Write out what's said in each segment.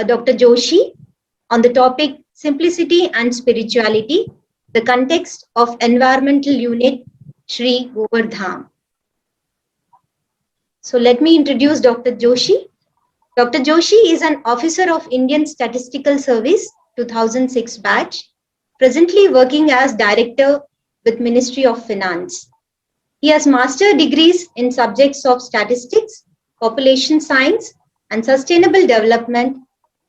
Dr. Joshi on the topic Simplicity and Spirituality, the context of Environmental Unit Sri Govardhan. So let me introduce Dr. Joshi. Dr. Joshi is an officer of Indian Statistical Service 2006 batch, presently working as director with Ministry of Finance. He has master degrees in subjects of statistics, population science, and sustainable development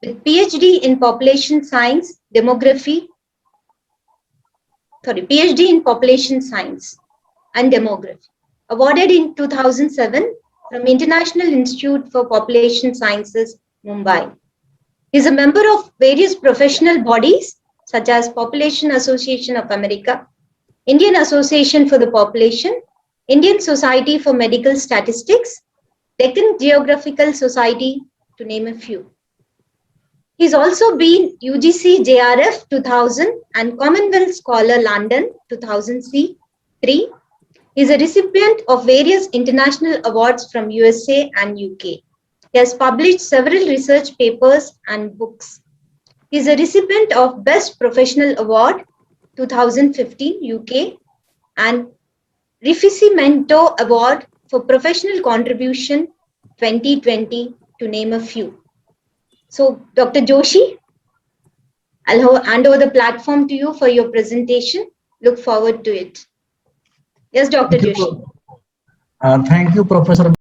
with PhD in population science, PhD in population science and demography, awarded in 2007 from International Institute for Population Sciences, Mumbai. He is a member of various professional bodies such as Population Association of America, Indian Association for the Population, Indian Society for Medical Statistics, Deccan Geographical Society, to name a few. He's also been UGC JRF 2000 and Commonwealth Scholar London 2003. He's a recipient of various international awards from USA and UK. He has published several research papers and books. He is a recipient of Best Professional Award 2015 UK and Rifisimento Award for Professional Contribution 2020, to name a few. So, Dr. Joshi, I'll hand over the platform to you for your presentation. Look forward to it. Yes, Dr. Joshi. Thank you, Professor.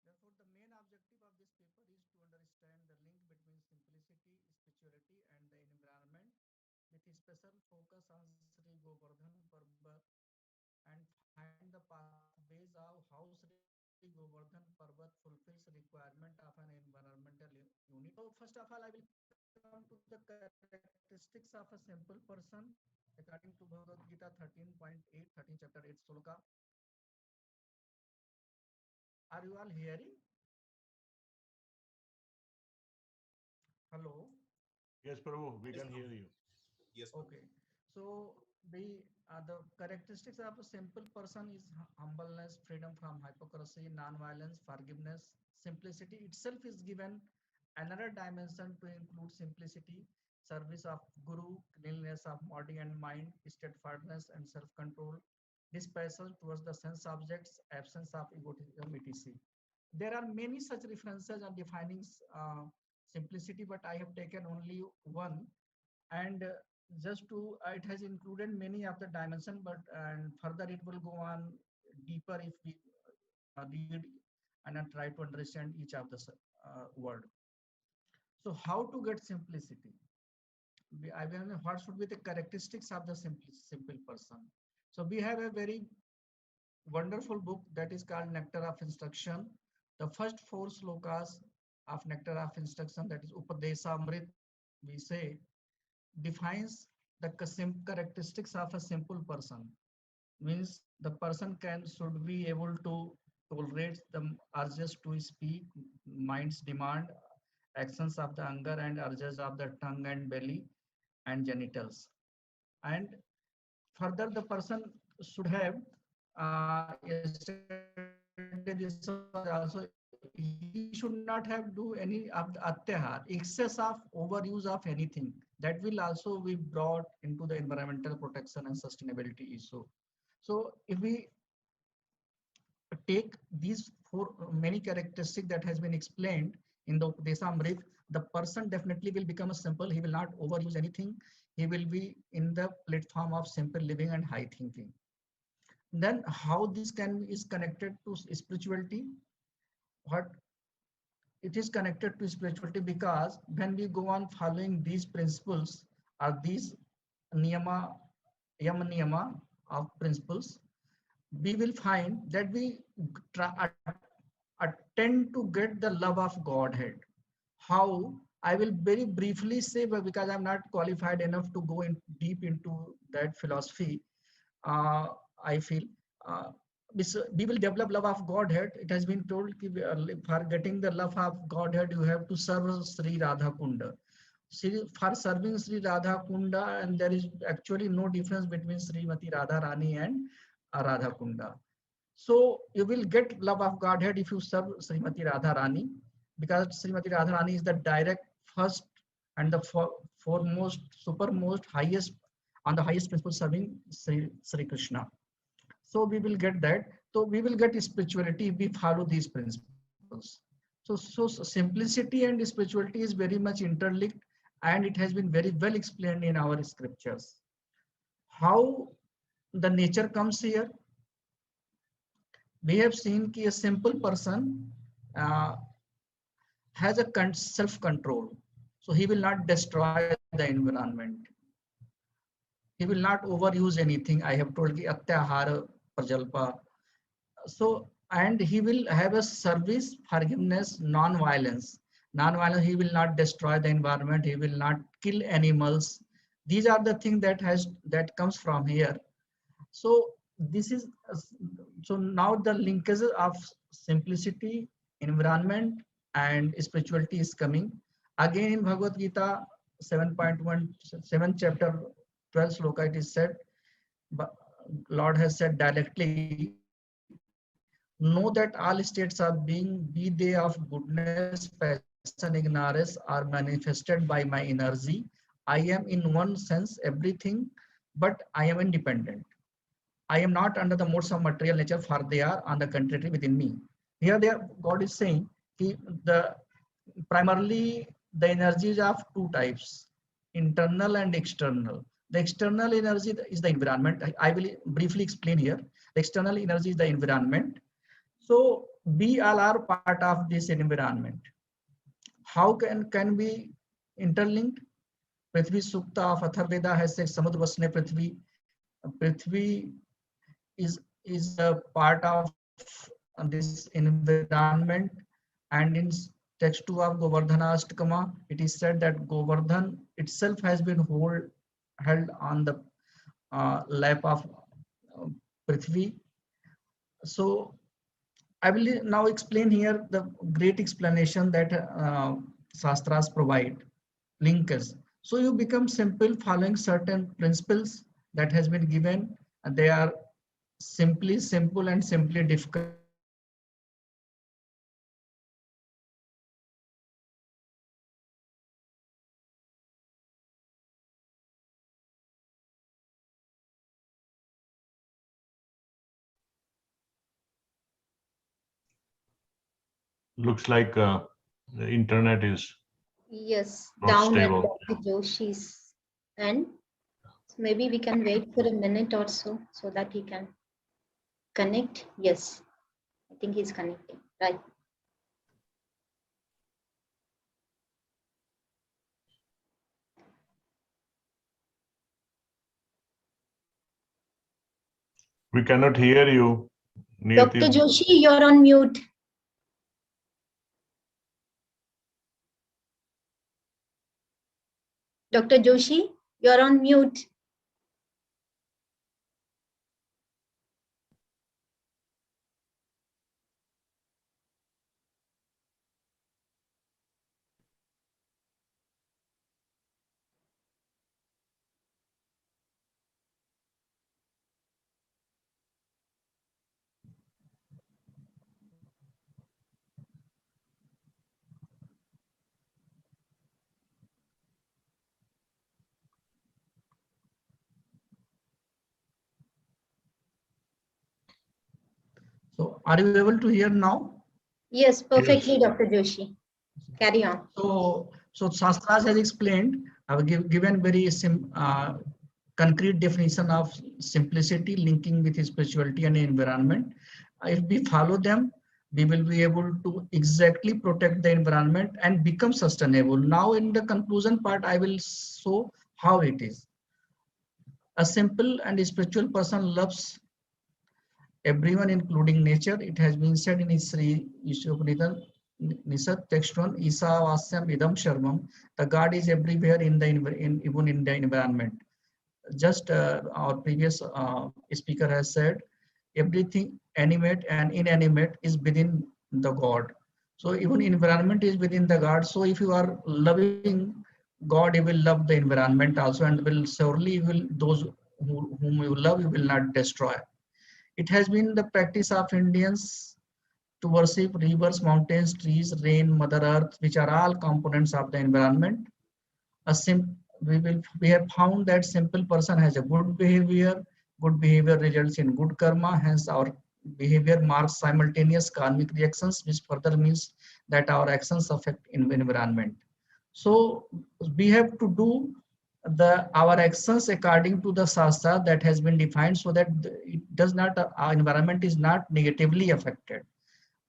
Therefore, the main objective of this paper is to understand the link between simplicity, spirituality, and the environment, with a special focus on Sri Govardhan Parbat and find the pathways of how Sri Govardhan Parbat fulfills requirement of an environmental unit. So, first of all, I will come to the characteristics of a simple person according to Bhagavad Gita 13.8, 13 chapter 8 sloka. Are you all hearing? Hello. Yes, Prabhu, we Yes, can Prabhu. hear you. Yes, Prabhu. Okay. So the characteristics of a simple person is humbleness, freedom from hypocrisy, non-violence, forgiveness, simplicity itself is given another dimension to include simplicity, service of Guru, cleanliness of body and mind, steadfastness and self-control, dispassion towards the sense objects, absence of egotism, etc. There are many such references and defining simplicity, but I have taken only one. And just to it has included many of the dimension, but and further it will go on deeper if we read and then try to understand each of the word. So how to get simplicity? I mean, what should be the characteristics of the simple person? So we have a very wonderful book that is called Nectar of Instruction. The first four slokas of Nectar of Instruction, that is Upadesa Amrit, we say, defines the characteristics of a simple person. Means the person should be able to tolerate the urges to speak, mind's demand, actions of the anger and urges of the tongue and belly and genitals. And further, the person should have yesterday this was also, he should not have do any of the atyahar, excess of overuse of anything, that will also be brought into the environmental protection and sustainability issue. So if we take these four many characteristics that has been explained in the Upadesamrit, the person definitely will become a simple. He will not overuse anything. He will be in the platform of simple living and high thinking. Then how this is connected to spirituality? What it is connected to spirituality, because when we go on following these principles or these niyama, yama niyama of principles, we will find that we try, attempt to get the love of Godhead. How? I will very briefly say, but because I'm not qualified enough to go in deep into that philosophy, I feel. Uh, we will develop love of Godhead. It has been told for getting the love of Godhead, you have to serve Sri Radha Kunda. For serving Sri Radha Kunda, and there is actually no difference between Srimati Radha Rani and Radha Kunda. So you will get love of Godhead if you serve Srimati Radha Rani, because Srimati Radha Rani is the direct first and the foremost, supermost, highest, on the highest principle serving Sri Krishna. So we will get that. So we will get spirituality if we follow these principles. So simplicity and spirituality is very much interlinked, and it has been very well explained in our scriptures. How the nature comes here? We have seen that a simple person has a self-control. So he will not destroy the environment. He will not overuse anything. I have told you, Atyahara Prajalpa. So, and he will have a service, forgiveness, non-violence. Non-violence, he will not destroy the environment. He will not kill animals. These are the things that comes from here. So this is, so now the linkages of simplicity, environment, and spirituality is coming. Again in Bhagavad Gita 7.1, 7th chapter, 12th sloka, it is said, Lord has said directly, know that all states are being, be they of goodness, passion, ignorance, are manifested by my energy. I am in one sense everything, but I am independent. I am not under the modes of material nature, for they are on the contrary within me. Here God is saying the primarily the energies of two types, internal and external. The external energy is the environment. I will briefly explain here. The external energy is the environment. So we all are part of this environment. How can we interlinked? Prithvi Sukta of Atharveda has said, Samudra Vasne Prithvi. Prithvi is a part of this environment, and in text 2 of Govardhana Ashtakama, it is said that Govardhan itself has been held on the lap of Prithvi. So I will now explain here the great explanation that Shastras provide, linkers. So you become simple following certain principles that has been given, and they are simply simple and simply difficult. Looks like the internet is Yes, not down at stable. Dr. Joshi's end. So maybe we can wait for a minute or so that he can connect. Yes, I think he's connecting. Right. We cannot hear you. Dr. Joshi, you're on mute. Dr. Joshi, you're on mute. So are you able to hear now? Yes, perfectly, Yes. Dr. Joshi. Carry on. So Shastras has explained, I've given very concrete definition of simplicity linking with spirituality and environment. If we follow them, we will be able to exactly protect the environment and become sustainable. Now in the conclusion part, I will show how it is. A simple and spiritual person loves everyone, including nature. It has been said in Sri Ishopanishad, Nisad text 1, Isa Vasyam Idam Sharmam. The God is everywhere in the even in the environment. Just our previous speaker has said, Everything animate and inanimate is within the God. So even environment is within the God. So if you are loving God, you will love the environment also, and will surely will those whom you love, you will not destroy. It has been the practice of Indians to worship rivers, mountains, trees, rain, Mother Earth, which are all components of the environment. We have found that simple person has a good behavior. Good behavior results in good karma. Hence, our behavior marks simultaneous karmic reactions, which further means that our actions affect environment. So we have to do our actions according to the shastra that has been defined, so that it does not our environment is not negatively affected.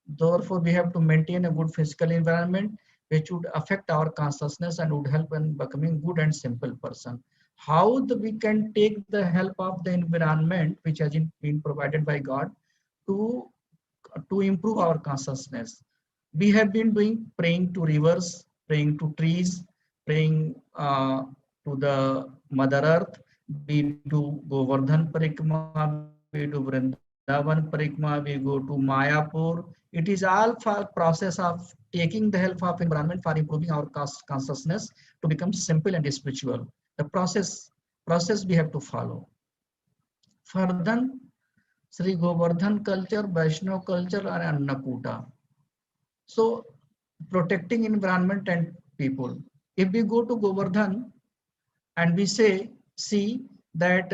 Therefore, we have to maintain a good physical environment which would affect our consciousness and would help in becoming good and simple person. How we can take the help of the environment which has been provided by God to improve our consciousness. We have been doing praying to rivers, praying to trees, praying to the Mother Earth. We do Govardhan Parikrama, we do Vrindavan Parikrama, we go to Mayapur. It is all for process of taking the help of environment for improving our consciousness to become simple and spiritual. The process we have to follow. Further, Sri Govardhan culture, Vaishnav culture, and Annakuta. So, protecting environment and people. If we go to Govardhan and we see that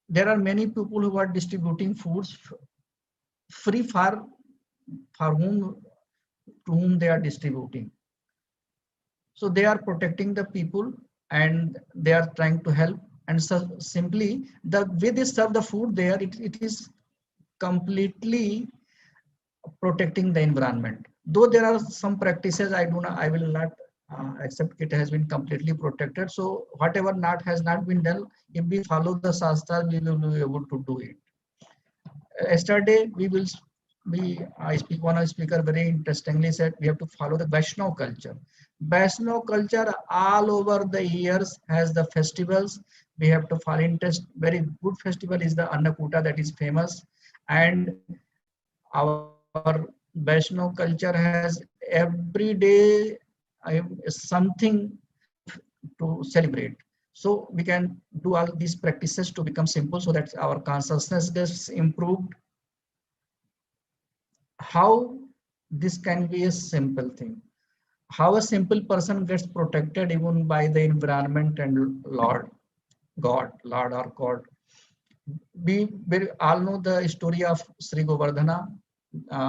there are many people who are distributing foods free for whom they are distributing. So they are protecting the people and they are trying to help. And so simply the way they serve the food there, it is completely protecting the environment. Though there are some practices I will not accept it has been completely protected. So whatever has not been done, if we follow the shastra, we will be able to do it. Yesterday one speaker very interestingly said we have to follow the Vaishnav culture. Vaishnav culture all over the years has the festivals. We have to follow interest. Very good festival is the Annakuta that is famous, and our Vaishnav culture has every day something to celebrate. So we can do all these practices to become simple so that our consciousness gets improved. How this can be a simple thing? How a simple person gets protected even by the environment and Lord or God. We all know the story of Sri Govardhana,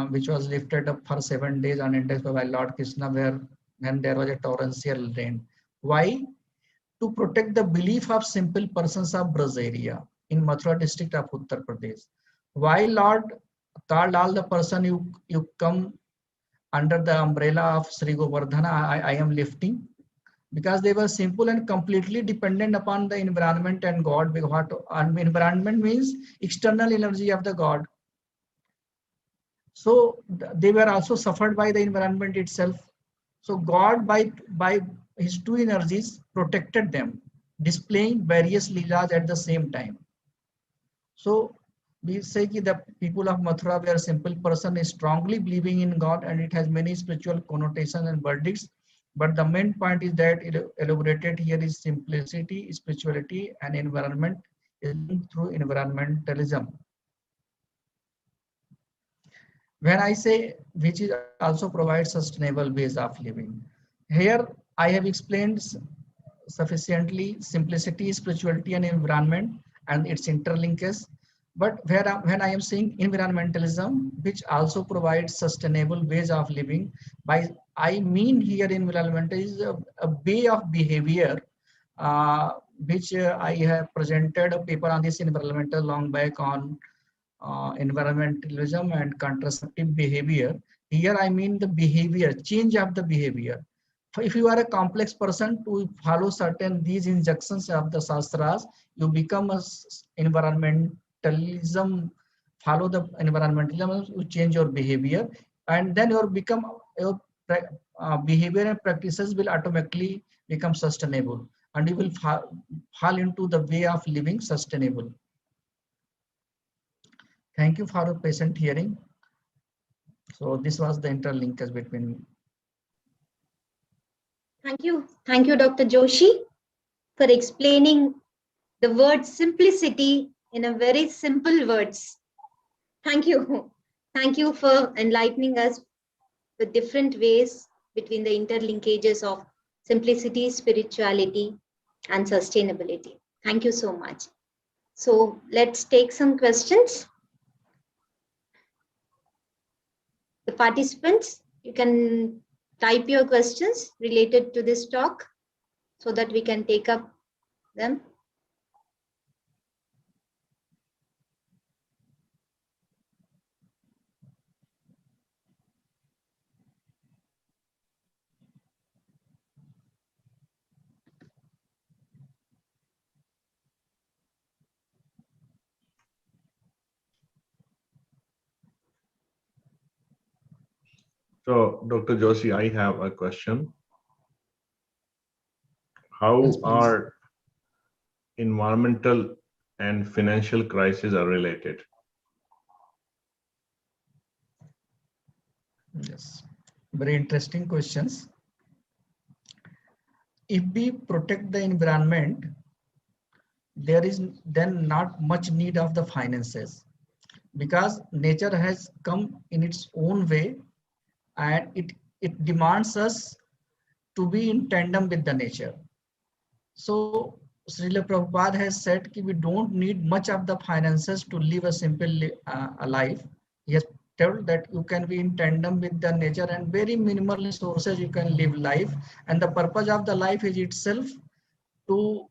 which was lifted up for 7 days on index by Lord Krishna, when there was a torrential rain. Why? To protect the belief of simple persons of Braj area in Mathura district of Uttar Pradesh. Why Lord called all the person you come under the umbrella of Sri Govardhana, I am lifting? Because they were simple and completely dependent upon the environment and God. What environment means external energy of the God. So they were also suffered by the environment itself. So God by his two energies protected them, displaying various leelas at the same time. So we say that the people of Mathura were a simple person is strongly believing in God, and it has many spiritual connotations and verdicts. But the main point is that elaborated here is simplicity, spirituality, and environment is linked through environmentalism. When I say which is also provides sustainable ways of living. Here I have explained sufficiently simplicity, spirituality, and environment and its interlinkage. But when I am saying environmentalism, which also provides sustainable ways of living, I mean here environmental is a way of behavior, which I have presented a paper on this environmental long back on environmentalism and contraceptive behavior. Here I mean the behavior, change of the behavior. If you are a complex person to follow certain these injunctions of the shastras, you become a environmentalism, follow the environmentalism, you change your behavior, and then your behavior and practices will automatically become sustainable, and you will fall into the way of living sustainable. Thank you for your patient hearing. So this was the interlinkage between. Thank you. Thank you, Dr. Joshi, for explaining the word simplicity in a very simple words. Thank you. Thank you for enlightening us with different ways between the interlinkages of simplicity, spirituality, and sustainability. Thank you so much. So let's take some questions. The participants, you can type your questions related to this talk so that we can take up them. So, Dr. Joshi, I have a question. How Yes, please. are environmental and financial crises are related? Yes, very interesting questions. If we protect the environment, there is then not much need of the finances, because nature has come in its own way, and it demands us to be in tandem with the nature. So Srila Prabhupada has said that we don't need much of the finances to live a simple life. He has told that you can be in tandem with the nature and very minimal resources you can live life. And the purpose of the life is itself to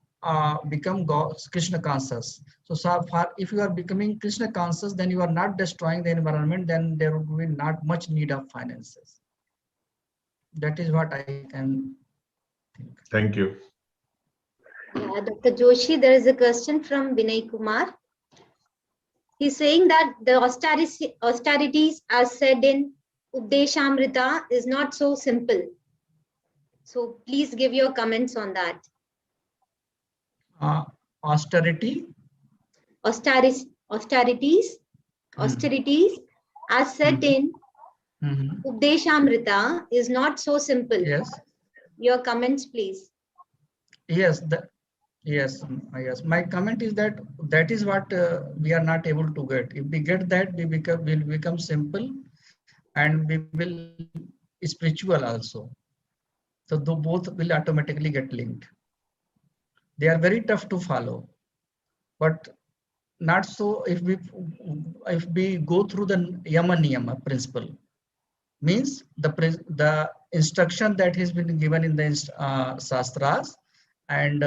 become God, Krishna conscious. So far, if you are becoming Krishna conscious, then you are not destroying the environment, then there will be not much need of finances. That is what I can think. Thank you. Dr. Joshi, there is a question from Vinay Kumar. He's saying that the austerities as said in Updeshamrita is not so simple. So please give your comments on that. Austerity? Austerities as said in Updeshamrita is not so simple. Yes. Your comments, please. Yes. Yes. My comment is that that is what we are not able to get. If we get that, will become simple, and we will spiritual also. So both will automatically get linked. They are very tough to follow, but not so if we go through the Yama Niyama principle. Means the instruction that has been given in the Shastras, and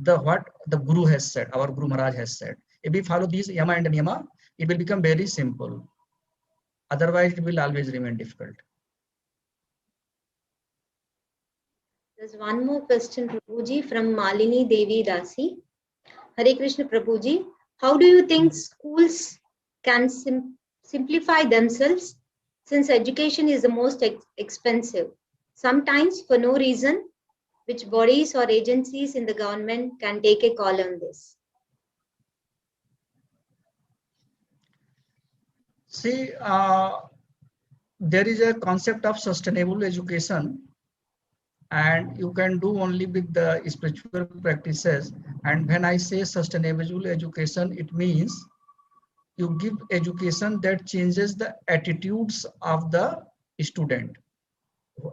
what the Guru has said, our Guru Maharaj has said. If we follow these Yama and Niyama, it will become very simple. Otherwise, it will always remain difficult. There's one more question, Prabhuji, from Malini Devi Dasi. Hare Krishna, Prabhuji. How do you think schools can simplify themselves, since education is the most expensive? Sometimes for no reason, which bodies or agencies in the government can take a call on this? See, there is a concept of sustainable education, and you can do only with the spiritual practices. And when I say sustainable education, it means you give education that changes the attitudes of the student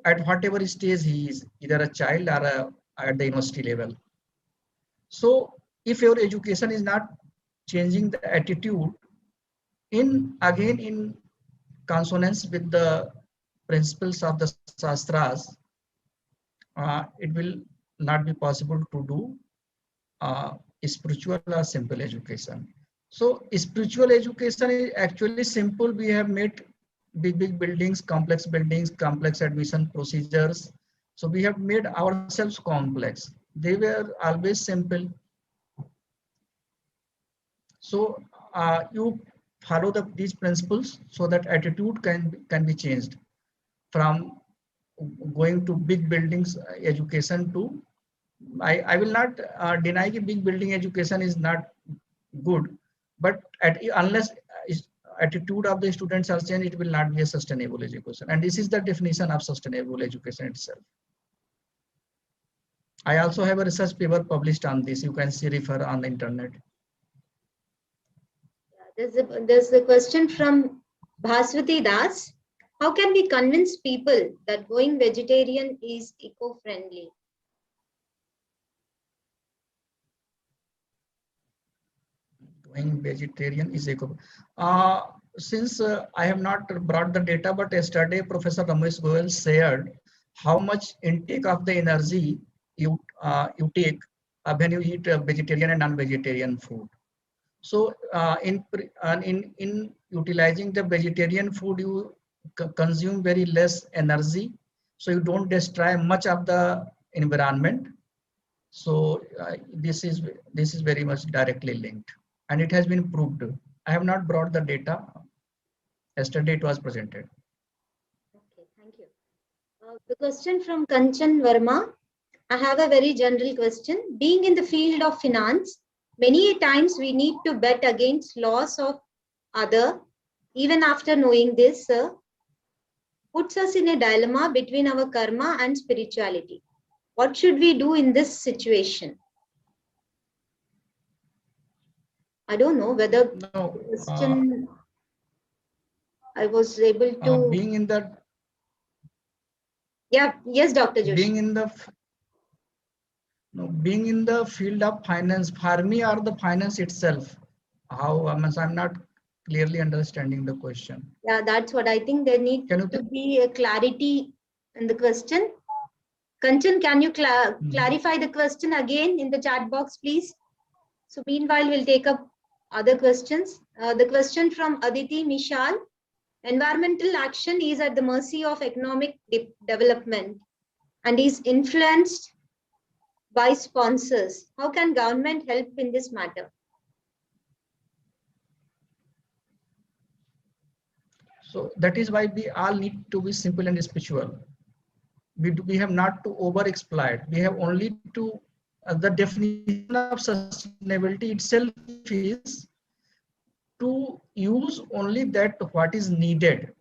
at whatever stage he is, either a child or at the university level. So if your education is not changing the attitude in consonance with the principles of the Shastras, it will not be possible to do spiritual or simple education. So spiritual education is actually simple. We have made big buildings, complex admission procedures. So we have made ourselves complex. They were always simple. So you follow these principles so that attitude can be changed from going to big buildings education to, I will not deny that big building education is not good, but unless attitude of the students are changed, it will not be a sustainable education. And this is the definition of sustainable education itself. I also have a research paper published on this. You can see, refer on the internet. There's a question from Bhaswati Das. How can we convince people that going vegetarian is eco-friendly? Going vegetarian is eco. Since I have not brought the data, but yesterday Professor Ramesh Goel shared how much intake of the energy you take when you eat vegetarian and non-vegetarian food. So in utilizing the vegetarian food, you consume very less energy, so you don't destroy much of the environment. So this is very much directly linked, and it has been proved. I have not brought the data. Yesterday it was presented. Okay, thank you. The question from Kanchan Verma. I have a very general question. Being in the field of finance, many times we need to bet against loss of other. Even after knowing this, puts us in a dilemma between our karma and spirituality. What should we do in this situation? I don't know whether No, question I was able to. being in the Yes, Dr. Joshi. Being in the field of finance, for me, or the finance itself, how I'm not clearly understanding the question. Yeah, that's what I think. There needs to be a clarity in the question. Kanchan, can you clarify the question again in the chat box, please? So meanwhile, we'll take up other questions. The question from Aditi Mishal. Environmental action is at the mercy of economic development and is influenced by sponsors. How can government help in this matter? So that is why we all need to be simple and spiritual. We have not to over-exploit. We have only to, the definition of sustainability itself is to use only that what is needed.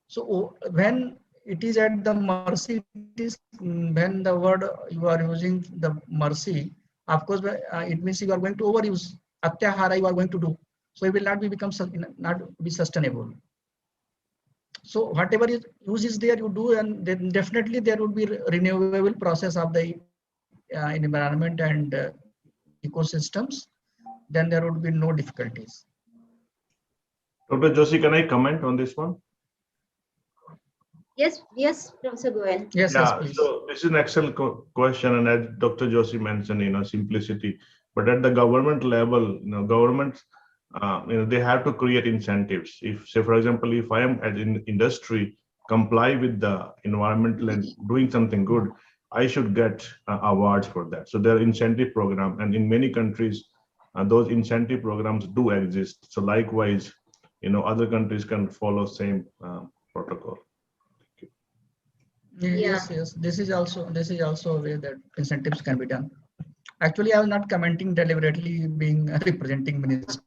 So when it is at the mercy, it is when the word you are using the mercy, of course, it means you are going to overuse. Atyahara you are going to do. So it will not be sustainable. So whatever use is there, you do, and then definitely there would be renewable process of the environment and ecosystems. Then there would be no difficulties. Dr. Joshi, can I comment on this one? Yes, Professor Goel. Yes, please. So this is an excellent question, and as Dr. Joshi mentioned, simplicity. But at the government level, governments, they have to create incentives. If, say, for example, if I am as in industry comply with the environmental and doing something good, I should get awards for that. So there are incentive program, and in many countries, those incentive programs do exist. So likewise, other countries can follow same protocol. Yes. This is also a way that incentives can be done. Actually, I was not commenting deliberately, being representing ministry.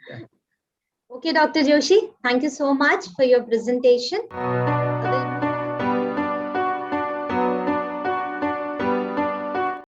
Yeah. Okay, Dr. Joshi, thank you so much for your presentation.